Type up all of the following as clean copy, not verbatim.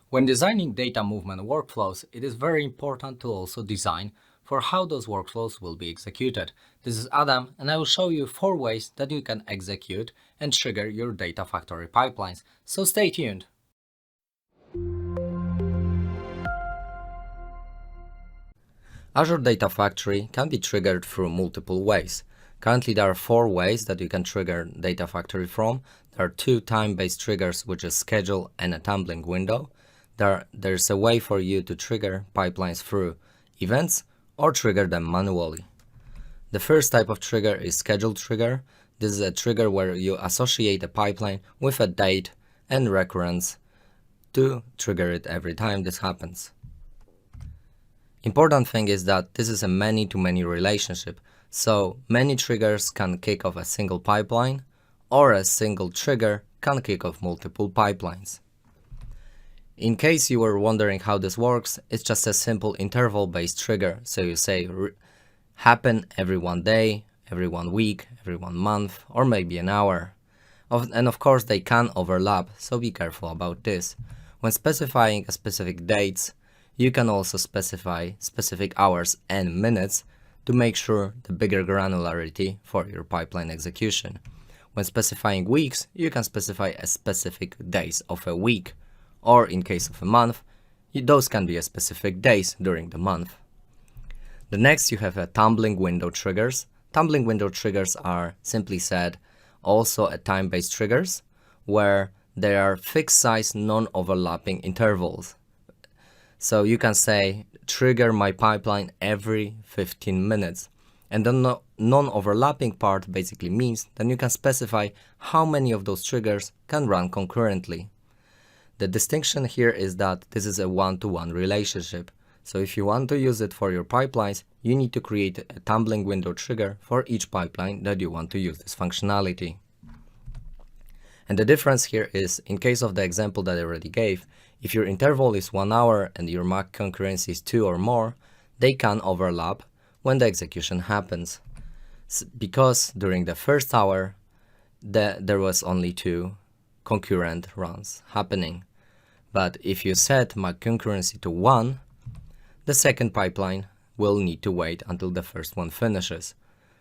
When designing data movement workflows, it is very important to also design for how those workflows will be executed. This is Adam, and I will show you 4 ways that you can execute and trigger your data factory pipelines. So stay tuned. Azure Data Factory can be triggered through multiple ways. Currently, there are 4 ways that you can trigger Data Factory from. There are 2 time-based triggers, which is schedule and a tumbling window. There's a way for you to trigger pipelines through events or trigger them manually. The first type of trigger is schedule trigger. This is a trigger where you associate a pipeline with a date and recurrence to trigger it every time this happens. Important thing is that this is a many-to-many relationship, so many triggers can kick off a single pipeline, or a single trigger can kick off multiple pipelines. In case you were wondering how this works, it's just a simple interval-based trigger, so you say happen every 1 day, every 1 week, every 1 month, or maybe an hour. And of course they can overlap, so be careful about this. When specifying a specific dates, you can also specify specific hours and minutes to make sure the bigger granularity for your pipeline execution. When specifying weeks, you can specify a specific days of a week, or in case of a month, those can be a specific days during the month. The next you have a tumbling window triggers. Tumbling window triggers are, simply said, also a time-based triggers, where there are fixed size non-overlapping intervals. So you can say, trigger my pipeline every 15 minutes. And the non-overlapping part basically means that you can specify how many of those triggers can run concurrently. The distinction here is that this is a one-to-one relationship. So if you want to use it for your pipelines, you need to create a tumbling window trigger for each pipeline that you want to use this functionality. And the difference here is, in case of the example that I already gave, if your interval is 1 hour and your MAC concurrency is 2 or more, they can overlap when the execution happens. Because during the first hour, there was only 2 concurrent runs happening. But if you set MAC concurrency to 1, the second pipeline will need to wait until the first one finishes.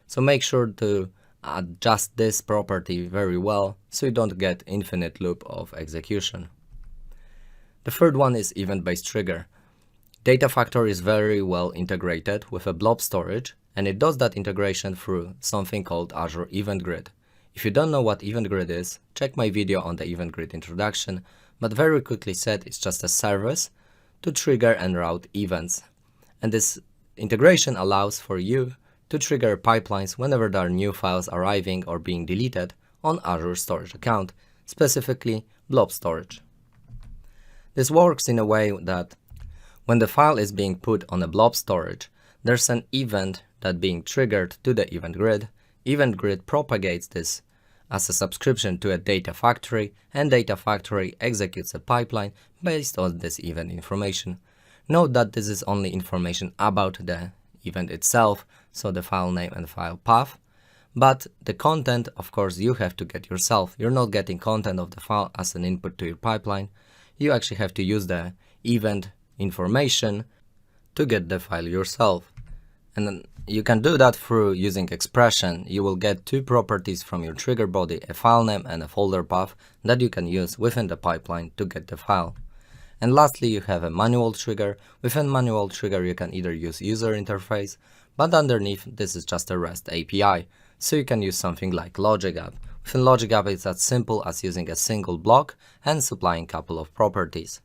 So make sure to adjust this property very well so you don't get infinite loop of execution. The third one is event-based trigger. Data Factory is very well integrated with a blob storage, and it does that integration through something called Azure Event Grid. If you don't know what Event Grid is, check my video on the Event Grid introduction, but very quickly said, it's just a service to trigger and route events. And this integration allows for you to trigger pipelines whenever there are new files arriving or being deleted on Azure storage account, specifically blob storage. This works in a way that when the file is being put on a blob storage, there's an event that being triggered to the event grid. Event grid propagates this as a subscription to a data factory, and data factory executes a pipeline based on this event information. Note that this is only information about the event itself, so the file name and file path, but the content, of course, you have to get yourself. You're not getting content of the file as an input to your pipeline. You actually have to use the event information to get the file yourself. And then you can do that through using expression. You will get 2 properties from your trigger body, a file name and a folder path that you can use within the pipeline to get the file. And lastly, you have a manual trigger. Within manual trigger, you can either use user interface, but underneath this is just a REST API. So you can use something like Logic App. Within Logic App, it's as simple as using a single block and supplying a couple of properties.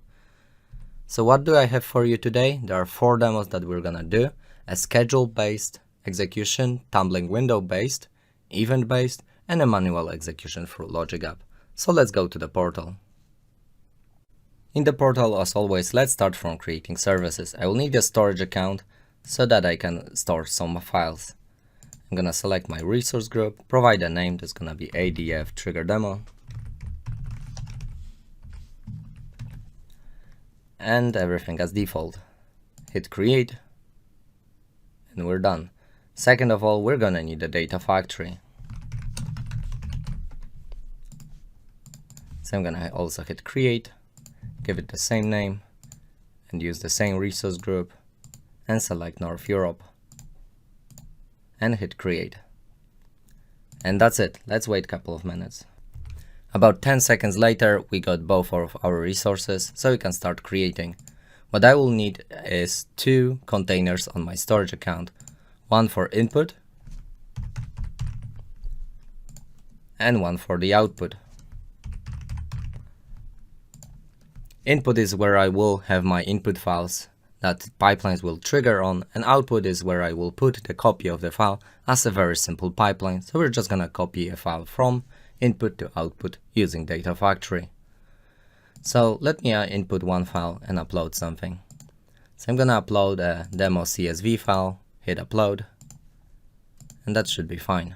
So what do I have for you today? There are 4 demos that we're gonna do: a schedule-based execution, tumbling window-based, event-based, and a manual execution through Logic App. So let's go to the portal. In the portal, as always, let's start from creating services. I will need a storage account so that I can store some files. I'm gonna select my resource group, provide a name that's gonna be ADF trigger demo, and everything as default. Hit create, and we're done. Second of all, we're gonna need a data factory. So I'm gonna also hit create, give it the same name and use the same resource group and select North Europe and hit create. And that's it. Let's wait a couple of minutes. About 10 seconds later, we got both of our resources, so we can start creating. What I will need is 2 containers on my storage account, one for input and one for the output. Input is where I will have my input files that pipelines will trigger on, and output is where I will put the copy of the file as a very simple pipeline. So we're just gonna copy a file from input to output using Data Factory. So let me input one file and upload something. So I'm gonna upload a demo CSV file, hit upload, and that should be fine.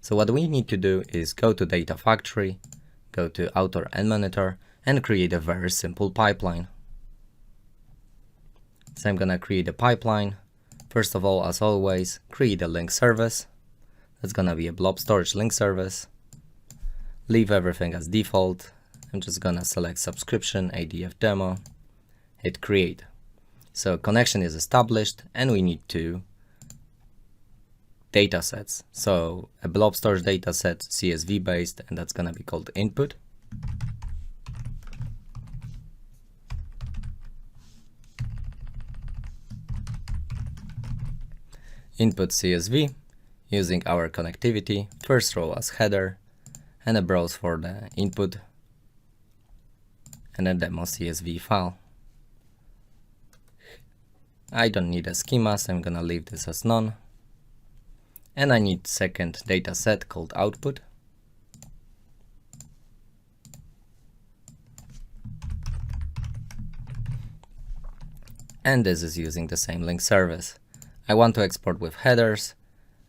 So what we need to do is go to Data Factory, go to Author and Monitor, and create a very simple pipeline. So I'm gonna create a pipeline. First of all, as always, create a link service. That's gonna be a blob storage link service. Leave everything as default. I'm just gonna select subscription, ADF demo, hit create. So connection is established and we need 2 datasets. So a blob storage dataset, CSV based, and that's gonna be called input. Input CSV using our connectivity, first row as header, and a browse for the input and a demo CSV file. I don't need a schema, so I'm gonna leave this as none. And I need second dataset called output. And this is using the same link service. I want to export with headers,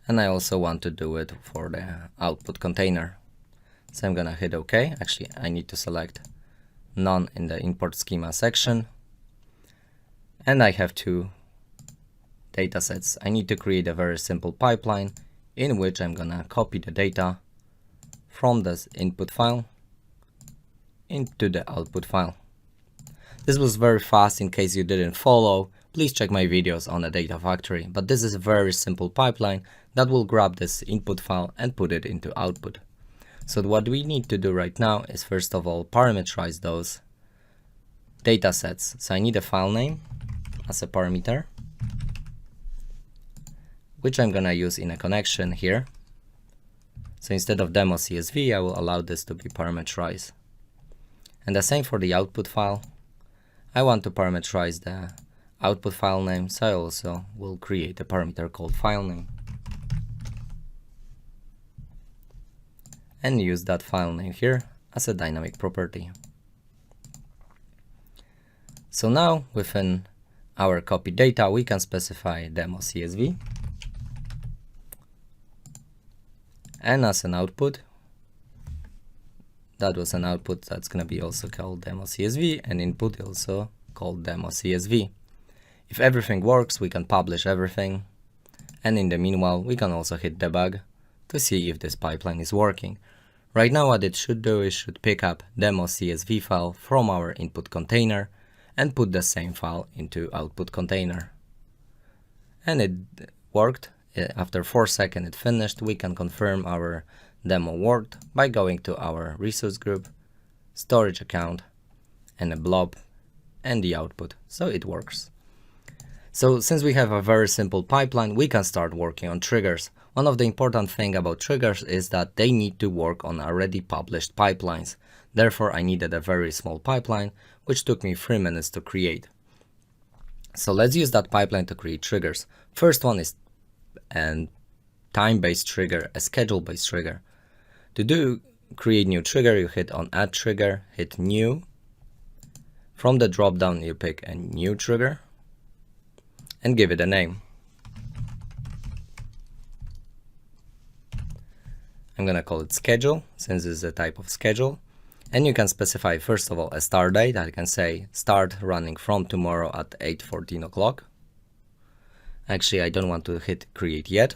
and I also want to do it for the output container. So I'm gonna hit OK. Actually, I need to select none in the import schema section. And I have 2 datasets. I need to create a very simple pipeline in which I'm gonna copy the data from this input file into the output file. This was very fast. In case you didn't follow, please check my videos on the Data Factory, but this is a very simple pipeline that will grab this input file and put it into output. So what we need to do right now is first of all parameterize those datasets. So I need a file name as a parameter, which I'm gonna use in a connection here. So instead of demo CSV, I will allow this to be parameterized. And the same for the output file. I want to parameterize the output file name, so I also will create a parameter called file name and use that file name here as a dynamic property. So now within our copy data, we can specify demo CSV, and as an output, that was an output that's going to be also called demo CSV, and input also called demo CSV. If everything works, we can publish everything, and in the meanwhile we can also hit debug to see if this pipeline is working. Right now what it should do is should pick up demo CSV file from our input container and put the same file into output container. And it worked. After 4 seconds it finished. We can confirm our demo worked by going to our resource group, storage account, and a blob, and the output. So it works. So since we have a very simple pipeline, we can start working on triggers. One of the important things about triggers is that they need to work on already published pipelines. Therefore, I needed a very small pipeline, which took me 3 minutes to create. So let's use that pipeline to create triggers. First one is a time-based trigger, a schedule-based trigger. To create new trigger, you hit on add trigger, hit new. From the drop down, you pick a new trigger and give it a name. I'm gonna call it schedule, since it's a type of schedule. And you can specify first of all a start date. I can say start running from tomorrow at 8:14 o'clock. Actually, I don't want to hit create yet.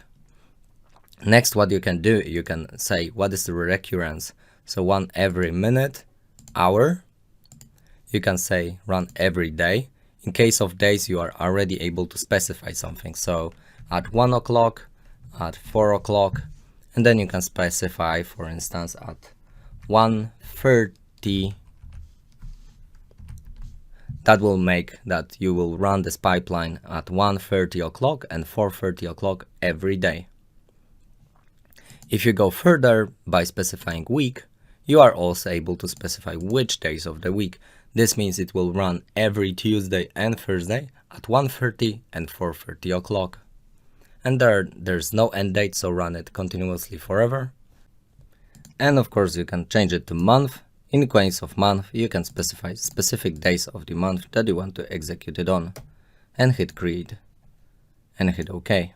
Next, what you can do, you can say what is the recurrence. So 1 every minute, hour. you can say run every day. In case of days, you are already able to specify something. So at 1 o'clock, at 4 o'clock, and then you can specify, for instance, at 1:30. That will make that you will run this pipeline at 1:30 o'clock and 4:30 o'clock every day. If you go further by specifying week, you are also able to specify which days of the week. This means it will run every Tuesday and Thursday at 1:30 and 4:30 o'clock. And there's no end date, so run it continuously forever. And of course you can change it to month. In case of month, you can specify specific days of the month that you want to execute it on, and hit create and hit OK.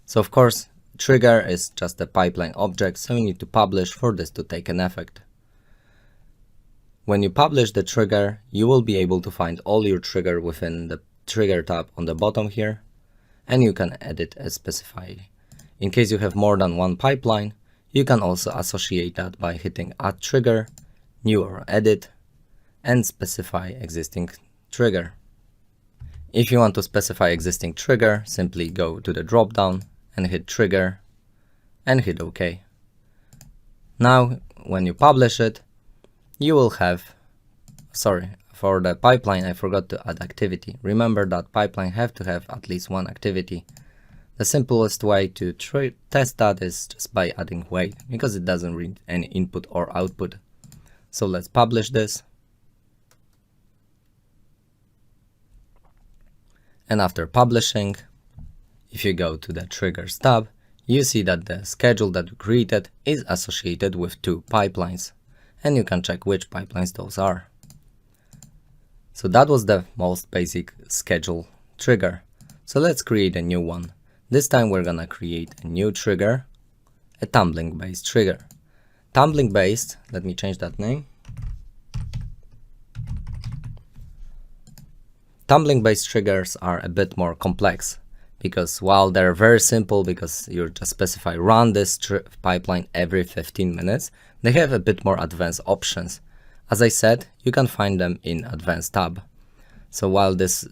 So of course, trigger is just a pipeline object, so you need to publish for this to take an effect. When you publish the trigger, you will be able to find all your trigger within the trigger tab on the bottom here, and you can edit as specified. In case you have more than one pipeline, you can also associate that by hitting add trigger, new or edit, and specify existing trigger. If you want to specify existing trigger, simply go to the drop down and hit trigger and hit OK. Now when you publish it, you will have, for the pipeline I forgot to add activity. Remember that pipeline have to have at least one activity. The simplest way to test that is just by adding wait, because it doesn't read any input or output. So let's publish this. And after publishing, if you go to the triggers tab, you see that the schedule that you created is associated with two pipelines, and you can check which pipelines those are. So that was the most basic schedule trigger. So let's create a new one. This time we're gonna create a new trigger, a tumbling based trigger. Tumbling based, let me change that name. Tumbling based triggers are a bit more complex, because while they're very simple because you just specify run this pipeline every 15 minutes, they have a bit more advanced options. As I said, you can find them in Advanced tab. So while this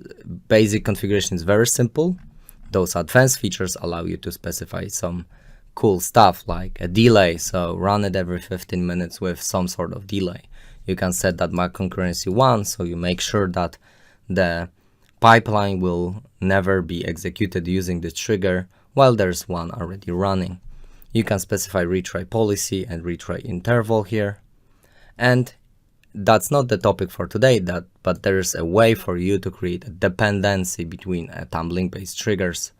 basic configuration is very simple, those advanced features allow you to specify some cool stuff like a delay. So run it every 15 minutes with some sort of delay. You can set that by concurrency 1, so you make sure that the pipeline will never be executed using this trigger while there's one already running. You can specify retry policy and retry interval here. And that's not the topic for today, but there's a way for you to create a dependency between tumbling based triggers.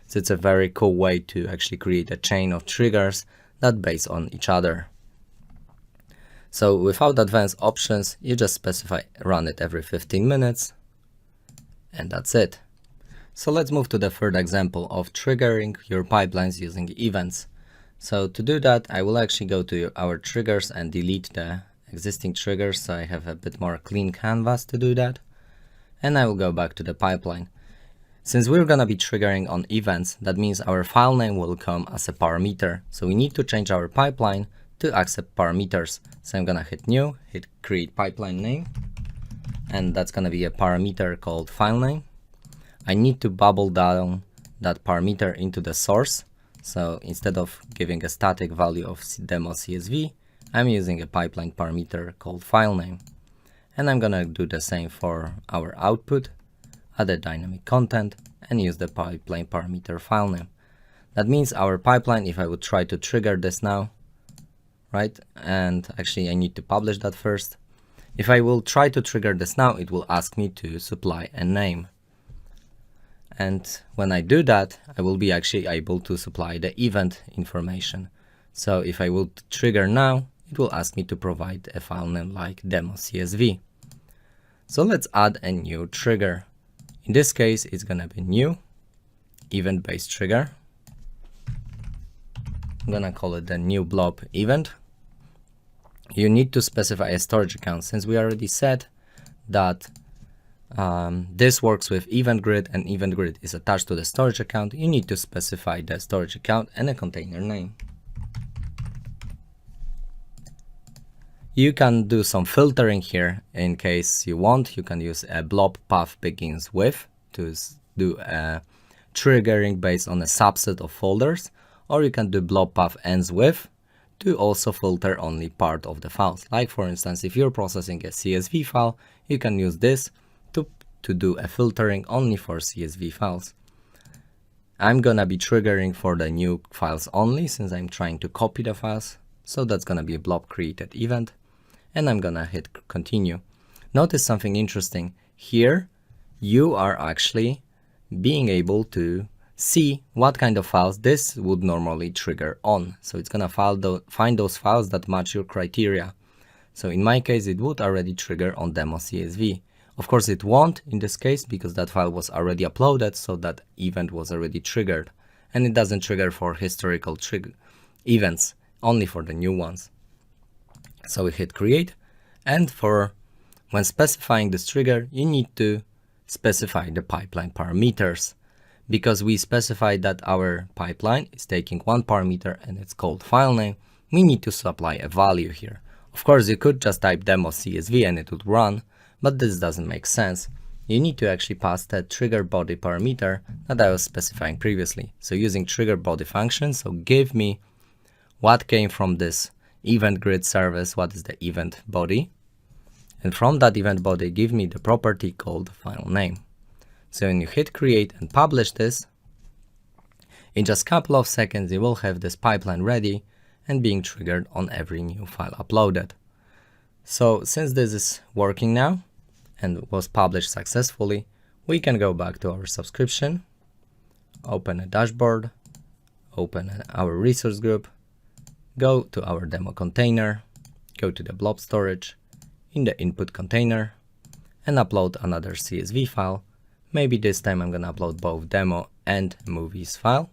So it's a very cool way to actually create a chain of triggers that base on each other. So without advanced options, you just specify run it every 15 minutes, and that's it. So let's move to the third example of triggering your pipelines using events. So to do that, I will actually go to our triggers and delete the existing triggers, so I have a bit more clean canvas to do that. And I will go back to the pipeline. Since we're gonna be triggering on events, that means our file name will come as a parameter. So we need to change our pipeline to accept parameters. So I'm gonna hit new, hit create pipeline name, and that's gonna be a parameter called file name. I need to bubble down that parameter into the source. So instead of giving a static value of demo CSV, I'm using a pipeline parameter called file name. And I'm gonna do the same for our output, add a dynamic content, and use the pipeline parameter file name. That means our pipeline, if I would try to trigger this now, right? And actually I need to publish that first. If I will try to trigger this now, it will ask me to supply a name. And when I do that, I will be actually able to supply the event information. So if I will trigger now, it will ask me to provide a file name like demo CSV. So let's add a new trigger. In this case, it's gonna be new event-based trigger. I'm gonna call it the new blob event. You need to specify a storage account, since we already said that this works with event grid, and event grid is attached to the storage account. You need to specify the storage account and a container name. You can do some filtering here in case you want. You can use a blob path begins with to do a triggering based on a subset of folders, or you can do blob path ends with to also filter only part of the files. Like for instance, if you're processing a CSV file, you can use this to do a filtering only for CSV files. I'm gonna be triggering for the new files only since I'm trying to copy the files. So that's gonna be a blob created event, and I'm gonna hit continue. Notice something interesting. Here, you are actually being able to see what kind of files this would normally trigger on. So it's gonna find those files that match your criteria. So in my case, it would already trigger on demo CSV. Of course, it won't in this case because that file was already uploaded, so that event was already triggered. And it doesn't trigger for historical events, only for the new ones. So we hit create, and when specifying this trigger, you need to specify the pipeline parameters, because we specified that our pipeline is taking one parameter and it's called file name. We need to supply a value here. Of course, you could just type demo CSV and it would run, but this doesn't make sense. You need to actually pass that trigger body parameter that I was specifying previously. So using trigger body function, so give me what came from this event grid service, what is the event body, and from that event body give me the property called file name. So when you hit create and publish this, in just a couple of seconds you will have this pipeline ready and being triggered on every new file uploaded. So since this is working now and was published successfully, we can go back to our subscription, open a dashboard, open our resource group, go to our demo container, go to the blob storage, in the input container, and upload another CSV file. Maybe this time I'm gonna upload both demo and movies file.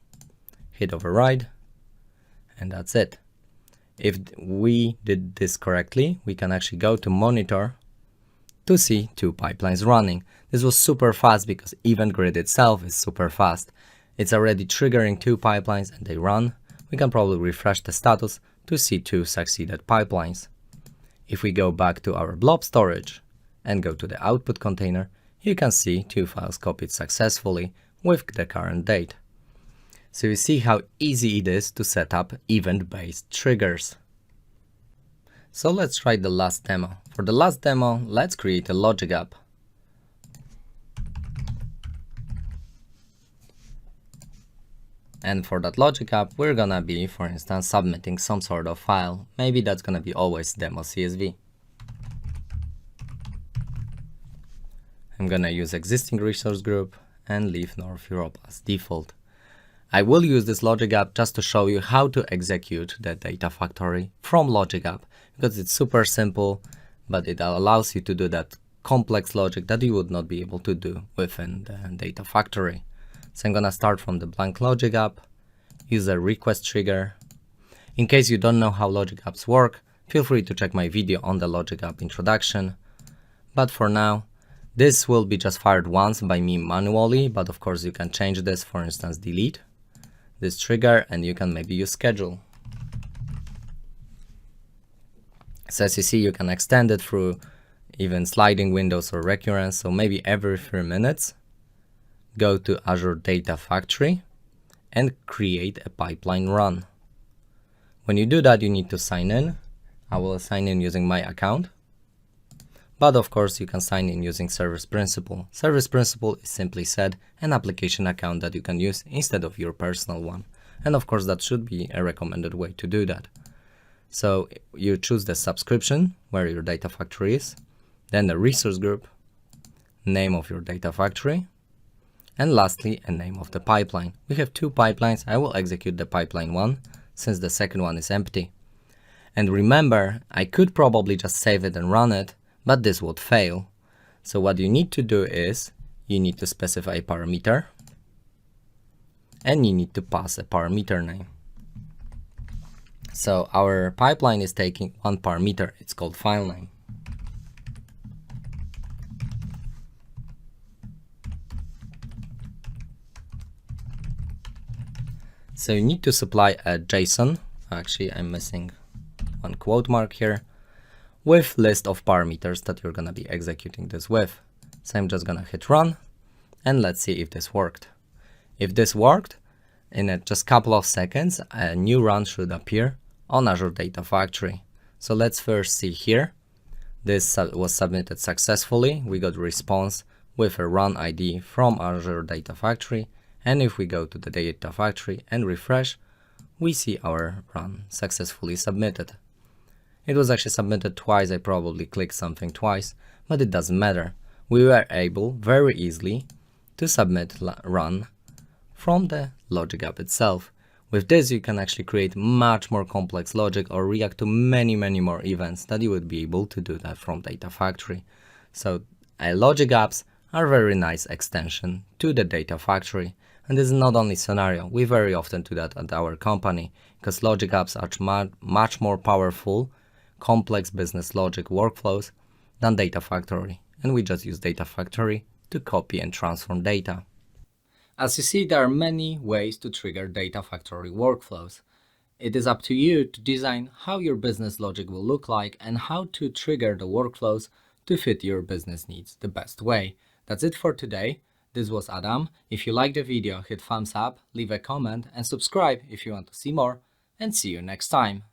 Hit override, and that's it. If we did this correctly, we can actually go to monitor to see two pipelines running. This was super fast because event grid itself is super fast. It's already triggering two pipelines and they run. We can probably refresh the status to see two succeeded pipelines. If we go back to our blob storage and go to the output container, you can see two files copied successfully with the current date. So you see how easy it is to set up event-based triggers. So let's try the last demo. For the last demo, let's create a logic app. And for that logic app, we're gonna be, for instance, submitting some sort of file. Maybe that's gonna be always demo CSV. I'm gonna use existing resource group and leave North Europe as default. I will use this logic app just to show you how to execute the data factory from logic app, because it's super simple, but it allows you to do that complex logic that you would not be able to do within the data factory. So I'm gonna start from the blank logic app, use a request trigger. In case you don't know how logic apps work, feel free to check my video on the logic app introduction. But for now, this will be just fired once by me manually, but of course you can change this, for instance, delete this trigger, and you can maybe use schedule. So as you see, you can extend it through even sliding windows or recurrence. So maybe every 3 minutes, go to Azure Data Factory and create a pipeline run. When you do that, you need to sign in. I will sign in using my account. But of course, you can sign in using Service Principal. Service Principal is simply said an application account that you can use instead of your personal one. And of course, that should be a recommended way to do that. So you choose the subscription where your data factory is, then the resource group, name of your data factory, and lastly, a name of the pipeline. We have two pipelines. I will execute the pipeline one since the second one is empty. And remember, I could probably just save it and run it, but this would fail. So what you need to do is you need to specify a parameter and you need to pass a parameter name. So our pipeline is taking one parameter. It's called file name. So you need to supply a JSON. Actually, I'm missing one quote mark here. with list of parameters that you're gonna be executing this with. So I'm just gonna hit run and let's see if this worked. If this worked, in just couple of seconds, a new run should appear on Azure Data Factory. So let's first see here. This was submitted successfully. We got a response with a run ID from Azure Data Factory. And if we go to the Data Factory and refresh, we see our run successfully submitted. It was actually submitted twice. I probably clicked something twice, but it doesn't matter. We were able very easily to submit run from the logic app itself. With this, you can actually create much more complex logic or react to many more events that you would be able to do that from Data Factory. So logic apps are a very nice extension to the Data Factory. And this is not only scenario, we very often do that at our company because logic apps are much more powerful, complex business logic workflows than Data Factory. And we just use Data Factory to copy and transform data. As you see, there are many ways to trigger Data Factory workflows. It is up to you to design how your business logic will look like and how to trigger the workflows to fit your business needs the best way. That's it for today. This was Adam. If you liked the video, hit thumbs up, leave a comment and subscribe if you want to see more, and see you next time.